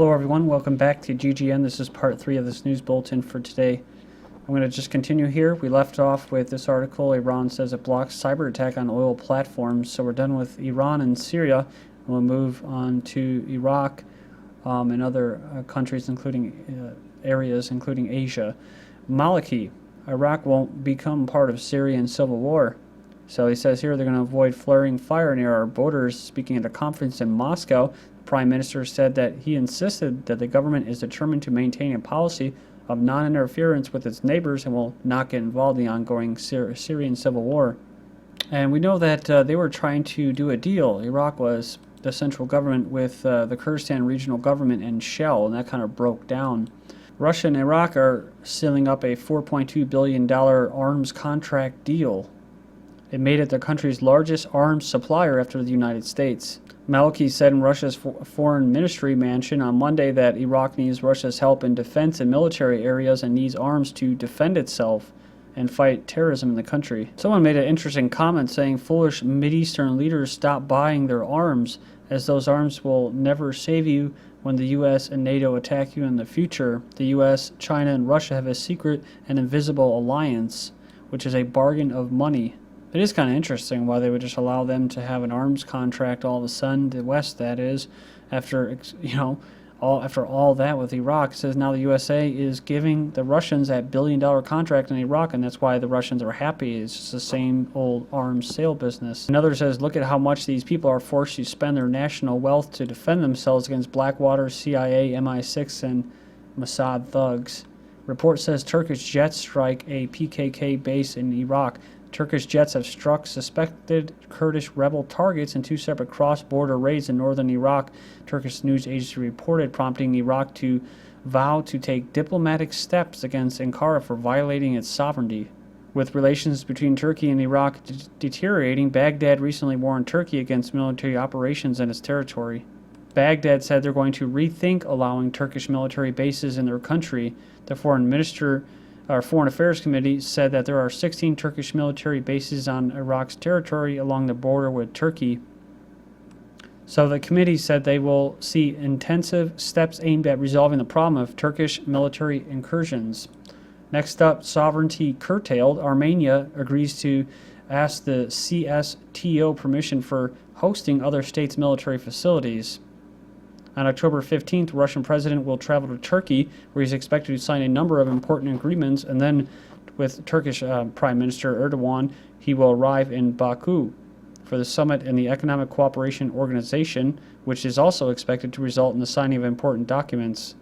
Hello everyone, welcome back to GGN. This is part 3 of this news bulletin for today. I'm going to just continue here. We left off with this article. Iran says it blocks cyber attack on oil platforms. So we're done with Iran and Syria. And we'll move on to Iraq and other countries, including areas, including Asia. Maliki, Iraq won't become part of Syrian civil war. So he says here they're going to avoid flaring fire near our borders. Speaking at a conference in Moscow, the Prime Minister said that he insisted that the government is determined to maintain a policy of non-interference with its neighbors and will not get involved in the ongoing Syrian civil war. And we know that they were trying to do a deal. Iraq was the central government with the Kyrgyzstan regional government and Shell, and that kind of broke down. Russia and Iraq are sealing up a $4.2 billion arms contract deal. It made it the country's largest arms supplier after the United States. Maliki said in Russia's foreign ministry mansion on Monday that Iraq needs Russia's help in defense and military areas and needs arms to defend itself and fight terrorism in the country. Someone made an interesting comment saying foolish Mideastern leaders stop buying their arms, as those arms will never save you when the U.S. and NATO attack you in the future. The U.S., China, and Russia have a secret and invisible alliance, which is a bargain of money. It is kind of interesting why they would just allow them to have an arms contract all of a sudden, the West that is, after, after all that with Iraq. It says now the USA is giving the Russians that billion-dollar contract in Iraq, and that's why the Russians are happy. It's just the same old arms sale business. Another says, look at how much these people are forced to spend their national wealth to defend themselves against Blackwater, CIA, MI6, and Mossad thugs. Report says Turkish jets strike a PKK base in Iraq. Turkish jets have struck suspected Kurdish rebel targets in 2 separate cross-border raids in northern Iraq, Turkish news agency reported, prompting Iraq to vow to take diplomatic steps against Ankara for violating its sovereignty. With relations between Turkey and Iraq deteriorating, Baghdad recently warned Turkey against military operations in its territory. Baghdad said they're going to rethink allowing Turkish military bases in their country. The Foreign Affairs Committee said that there are 16 Turkish military bases on Iraq's territory along the border with Turkey. So the committee said they will see intensive steps aimed at resolving the problem of Turkish military incursions. Next up, sovereignty curtailed. Armenia agrees to ask the CSTO permission for hosting other states' military facilities. On October 15th, the Russian president will travel to Turkey, where he's expected to sign a number of important agreements, and then with Turkish Prime Minister Erdogan, he will arrive in Baku for the summit in the Economic Cooperation Organization, which is also expected to result in the signing of important documents.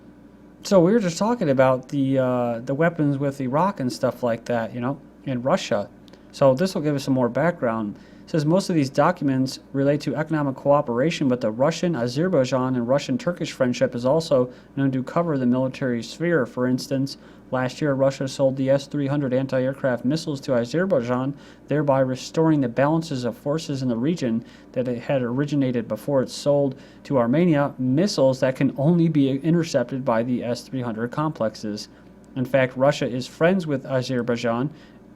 So we were just talking about the weapons with Iraq and stuff like that, and Russia. So this will give us some more background. It says most of these documents relate to economic cooperation, but the Russian-Azerbaijan and Russian-Turkish friendship is also known to cover the military sphere. For instance, last year Russia sold the S-300 anti-aircraft missiles to Azerbaijan, thereby restoring the balances of forces in the region that it had originated before it sold to Armenia missiles that can only be intercepted by the S-300 complexes. In fact, Russia is friends with Azerbaijan,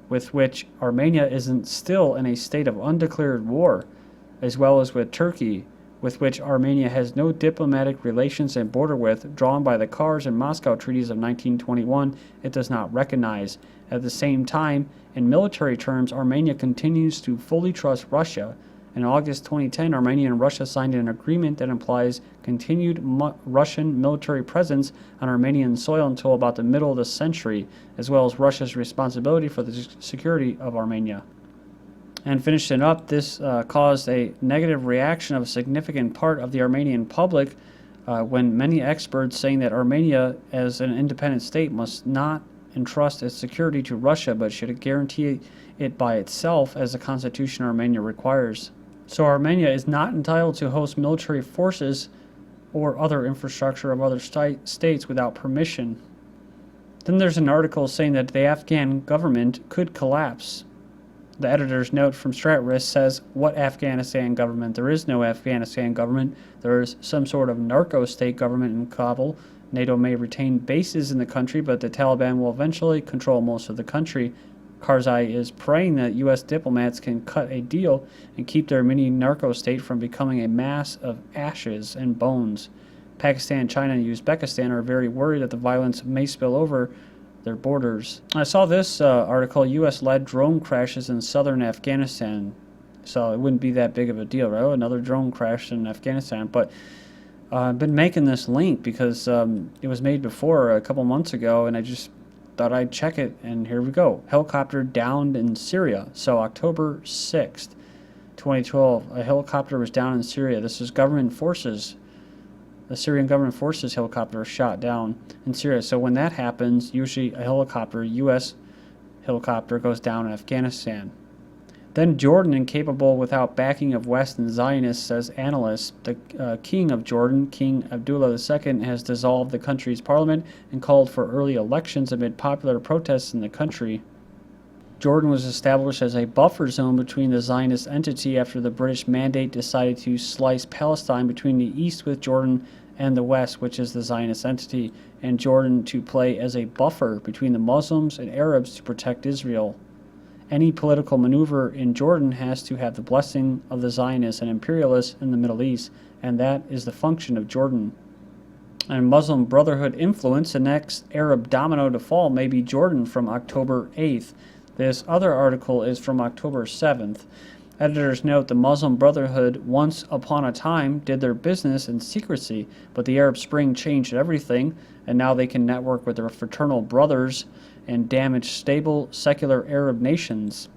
with which Armenia isn't still in a state of undeclared war, as well as with Turkey, with which Armenia has no diplomatic relations and border with, drawn by the Kars and Moscow treaties of 1921, it does not recognize. At the same time, in military terms, Armenia continues to fully trust Russia. In August 2010, Armenia and Russia signed an agreement that implies continued Russian military presence on Armenian soil until about the middle of the century, as well as Russia's responsibility for the security of Armenia. And finishing up, this caused a negative reaction of a significant part of the Armenian public when many experts saying that Armenia, as an independent state, must not entrust its security to Russia, but should guarantee it by itself, as the Constitution of Armenia requires. So Armenia is not entitled to host military forces or other infrastructure of other states without permission. Then there's an article saying that the Afghan government could collapse. The editor's note from StratRisk says, what Afghanistan government? There is no Afghanistan government. There is some sort of narco-state government in Kabul. NATO may retain bases in the country, but the Taliban will eventually control most of the country. Karzai is praying that U.S. diplomats can cut a deal and keep their mini narco state from becoming a mass of ashes and bones. Pakistan, China, and Uzbekistan are very worried that the violence may spill over their borders. I saw this article, U.S.-led drone crashes in southern Afghanistan. So it wouldn't be that big of a deal, right? Oh, another drone crash in Afghanistan. But I've been making this link because it was made before a couple months ago, and I just thought I'd check it, and here we go. Helicopter downed in Syria. So October 6th, 2012, a helicopter was down in Syria. This is government forces. The Syrian government forces helicopter was shot down in Syria. So when that happens, usually a helicopter, U.S. helicopter, goes down in Afghanistan. Then Jordan, incapable without backing of West and Zionists, says analysts. The king of Jordan, King Abdullah II, has dissolved the country's parliament and called for early elections amid popular protests in the country. Jordan was established as a buffer zone between the Zionist entity after the British mandate decided to slice Palestine between the east with Jordan and the west, which is the Zionist entity, and Jordan to play as a buffer between the Muslims and Arabs to protect Israel. Any political maneuver in Jordan has to have the blessing of the Zionists and imperialists in the Middle East, and that is the function of Jordan. And Muslim Brotherhood influence, the next Arab domino to fall may be Jordan from October 8th. This other article is from October 7th. Editors note the Muslim Brotherhood once upon a time did their business in secrecy, but the Arab Spring changed everything, and now they can network with their fraternal brothers and damage stable secular Arab nations.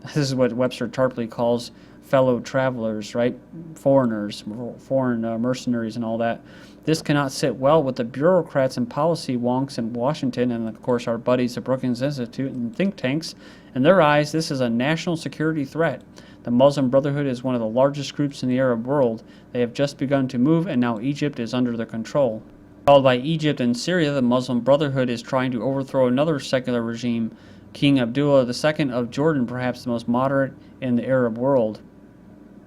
This is what Webster Tarpley calls fellow travelers, right? Foreigners, foreign mercenaries and all that. This cannot sit well with the bureaucrats and policy wonks in Washington and, of course, our buddies at Brookings Institute and think tanks. In their eyes, this is a national security threat. The Muslim Brotherhood is one of the largest groups in the Arab world. They have just begun to move, and now Egypt is under their control. Followed by Egypt and Syria, the Muslim Brotherhood is trying to overthrow another secular regime, King Abdullah II of Jordan, perhaps the most moderate in the Arab world.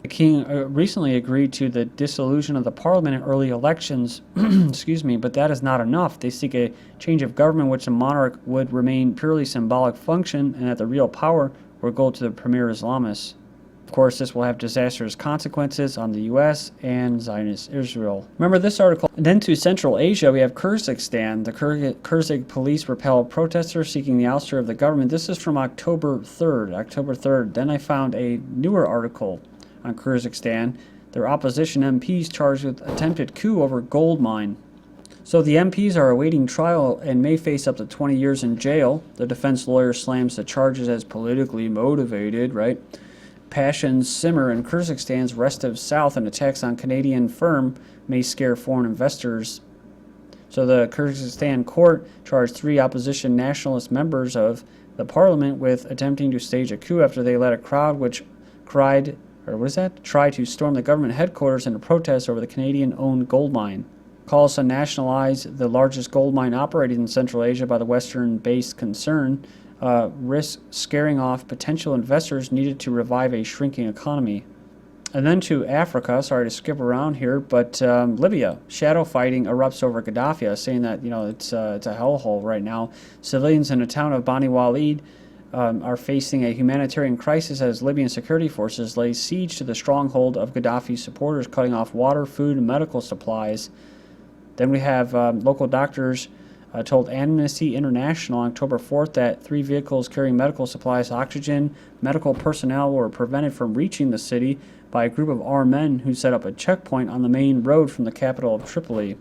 The king recently agreed to the dissolution of the parliament in early elections, but that is not enough. They seek a change of government which the monarch would remain purely symbolic function and that the real power would go to the premier Islamists. Of course, this will have disastrous consequences on the U.S. and Zionist Israel. Remember this article. And then to Central Asia, we have Kyrgyzstan. The Kyrgyz police repel protesters seeking the ouster of the government. This is from October 3rd. Then I found a newer article on Kyrgyzstan. Their opposition MPs charged with attempted coup over gold mine. So the MPs are awaiting trial and may face up to 20 years in jail. The defense lawyer slams the charges as politically motivated, right? Passions simmer in Kyrgyzstan's restive south, and attacks on Canadian firm may scare foreign investors. So the Kyrgyzstan court charged 3 opposition nationalist members of the parliament with attempting to stage a coup after they led a crowd which try to storm the government headquarters in a protest over the Canadian-owned gold mine. Calls to nationalize the largest gold mine operated in Central Asia by the Western-based concern risk scaring off potential investors needed to revive a shrinking economy. And then to Africa, sorry to skip around here, but Libya, shadow fighting erupts over Gadhafi, saying that it's a hellhole right now. Civilians in the town of Bani Walid are facing a humanitarian crisis as Libyan security forces lay siege to the stronghold of Gadhafi's supporters, cutting off water, food, and medical supplies. Then we have local doctors told Amnesty International on October 4th that 3 vehicles carrying medical supplies, oxygen, medical personnel were prevented from reaching the city by a group of armed men who set up a checkpoint on the main road from the capital of Tripoli.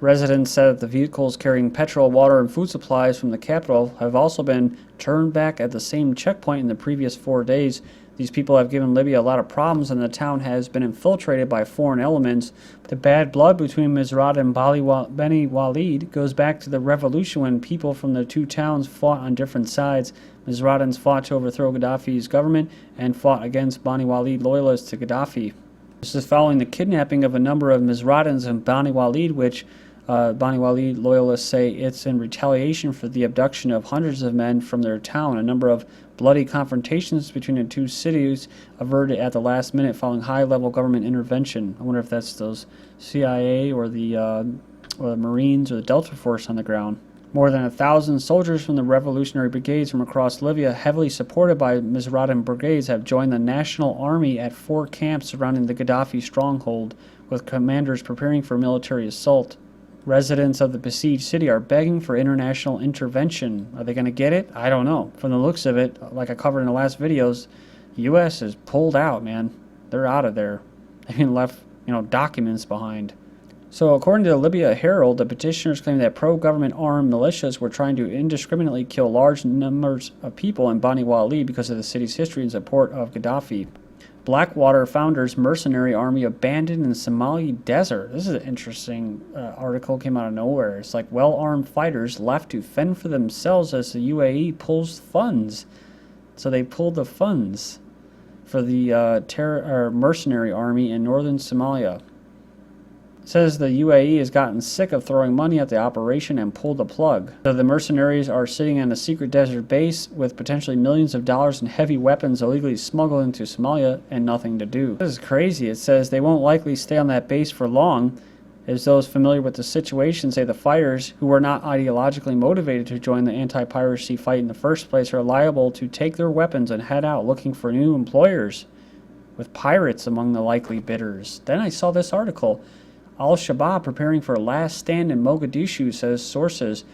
Residents said that the vehicles carrying petrol, water, and food supplies from the capital have also been turned back at the same checkpoint in the previous 4 days. These people have given Libya a lot of problems, and the town has been infiltrated by foreign elements. The bad blood between Mizrat and Bani Walid goes back to the revolution when people from the 2 towns fought on different sides. Mizratans fought to overthrow Gadhafi's government and fought against Bani Walid loyalists to Gadhafi. This is following the kidnapping of a number of Mizratans in Bani Walid, which Bani Walid loyalists say it's in retaliation for the abduction of hundreds of men from their town. A number of bloody confrontations between the 2 cities averted at the last minute following high-level government intervention. I wonder if that's those CIA or the Marines or the Delta Force on the ground. More than 1,000 soldiers from the revolutionary brigades from across Libya, heavily supported by Mizratan brigades, have joined the National Army at 4 camps surrounding the Gadhafi stronghold, with commanders preparing for military assault. Residents of the besieged city are begging for international intervention. Are they going to get it? I don't know. From the looks of it, like I covered in the last videos, the U.S. is pulled out, man. They're out of there. They've been left, documents behind. So according to the Libya Herald, the petitioners claim that pro-government armed militias were trying to indiscriminately kill large numbers of people in Bani Wali because of the city's history and support of Gadhafi. Blackwater founders Mercenary army abandoned in the Somali desert. This is an interesting article, came out of nowhere. It's like well-armed fighters left to fend for themselves as the UAE pulls funds. So they pulled the funds for the mercenary army in northern Somalia. It says the UAE has gotten sick of throwing money at the operation and pulled the plug. So the mercenaries are sitting in a secret desert base with potentially millions of dollars and heavy weapons illegally smuggled into Somalia and nothing to do. This is crazy. It says they won't likely stay on that base for long, as those familiar with the situation say the fighters, who were not ideologically motivated to join the anti-piracy fight in the first place, are liable to take their weapons and head out looking for new employers, with pirates among the likely bidders. Then I saw this article. Al-Shabaab preparing for a last stand in Mogadishu, says sources.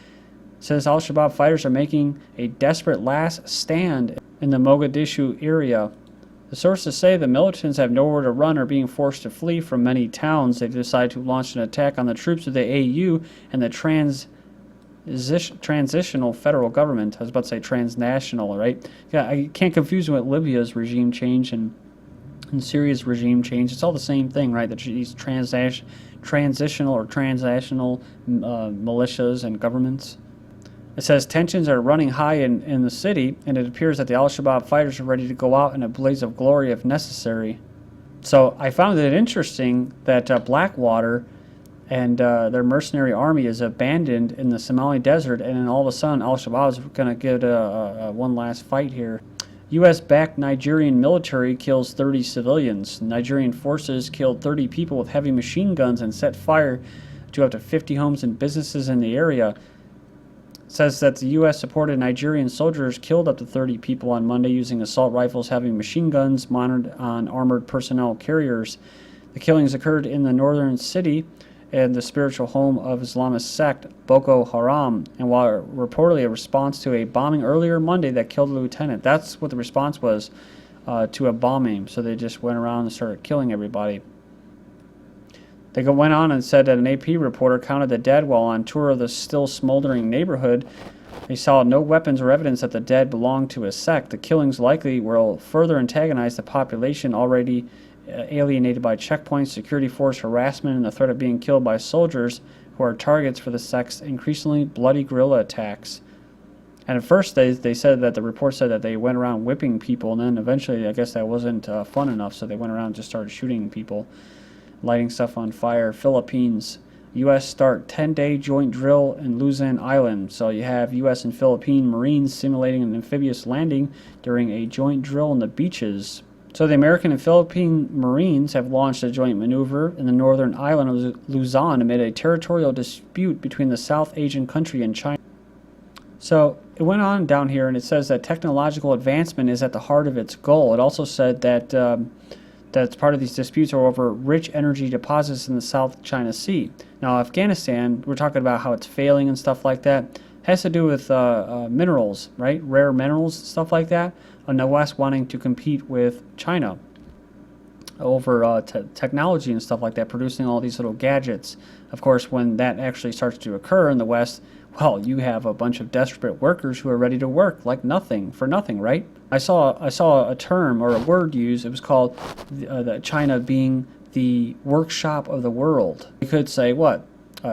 Says Al-Shabaab fighters are making a desperate last stand in the Mogadishu area. The sources say the militants have nowhere to run or being forced to flee from many towns. They decide to launch an attack on the troops of the AU and the transitional federal government. I was about to say transnational, right? Yeah, I can't confuse them with Libya's regime change and Syria's regime change. It's all the same thing, right? These transitional or transnational militias and governments. It says tensions are running high in the city, and it appears that the Al-Shabaab fighters are ready to go out in a blaze of glory if necessary. So I found it interesting that Blackwater and their mercenary army is abandoned in the Somali desert, and then all of a sudden Al-Shabaab is going to get one last fight here. U.S.-backed Nigerian military kills 30 civilians. Nigerian forces killed 30 people with heavy machine guns and set fire to up to 50 homes and businesses in the area. It says that the U.S.-supported Nigerian soldiers killed up to 30 people on Monday using assault rifles, heavy machine guns mounted on armored personnel carriers. The killings occurred in the northern city and the spiritual home of Islamist sect Boko Haram, and while reportedly a response to a bombing earlier Monday that killed a lieutenant. That's what the response was to a bombing, so they just went around and started killing everybody. They went on and said that an AP reporter counted the dead while on tour of the still smoldering neighborhood. They saw no weapons or evidence that the dead belonged to a sect. The killings likely will further antagonize the population already alienated by checkpoints, security force harassment, and the threat of being killed by soldiers who are targets for the sect's increasingly bloody guerrilla attacks. And at first they said that the report said that they went around whipping people, and then eventually I guess that wasn't fun enough, so they went around and just started shooting people, lighting stuff on fire. Philippines. U.S. start 10-day joint drill in Luzon Island. So you have U.S. and Philippine Marines simulating an amphibious landing during a joint drill in the beaches. So the American and Philippine Marines have launched a joint maneuver in the northern island of Luzon amid a territorial dispute between the South Asian country and China. So it went on down here, and it says that technological advancement is at the heart of its goal. It also said that that part of these disputes are over rich energy deposits in the South China Sea. Now, Afghanistan, we're talking about how it's failing and stuff like that, has to do with minerals, right? Rare minerals, stuff like that. And the West wanting to compete with China over technology and stuff like that, producing all these little gadgets. Of course, when that actually starts to occur in the West, well, you have a bunch of desperate workers who are ready to work like nothing for nothing, right? I saw a term or a word used. It was called China being the workshop of the world. You could say what?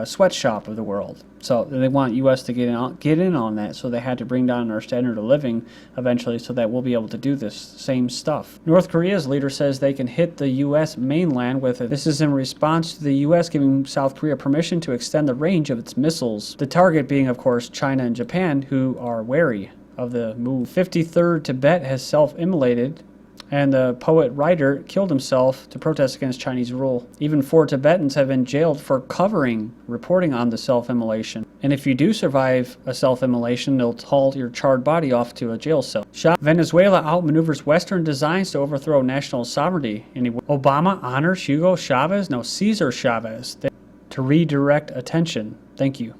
Sweatshop of the world. So they want U.S. to get in on that, so they had to bring down our standard of living eventually so that we'll be able to do this same stuff. North Korea's leader says they can hit the U.S. mainland with it. This is in response to the U.S. giving South Korea permission to extend the range of its missiles. The target being, of course, China and Japan, who are wary of the move. 53rd Tibet has self-immolated And the poet-writer killed himself to protest against Chinese rule. Even 4 Tibetans have been jailed for reporting on the self-immolation. And if you do survive a self-immolation, they'll haul your charred body off to a jail cell. Venezuela outmaneuvers Western designs to overthrow national sovereignty. Obama honors Hugo Chavez? No, Cesar Chavez. To redirect attention. Thank you.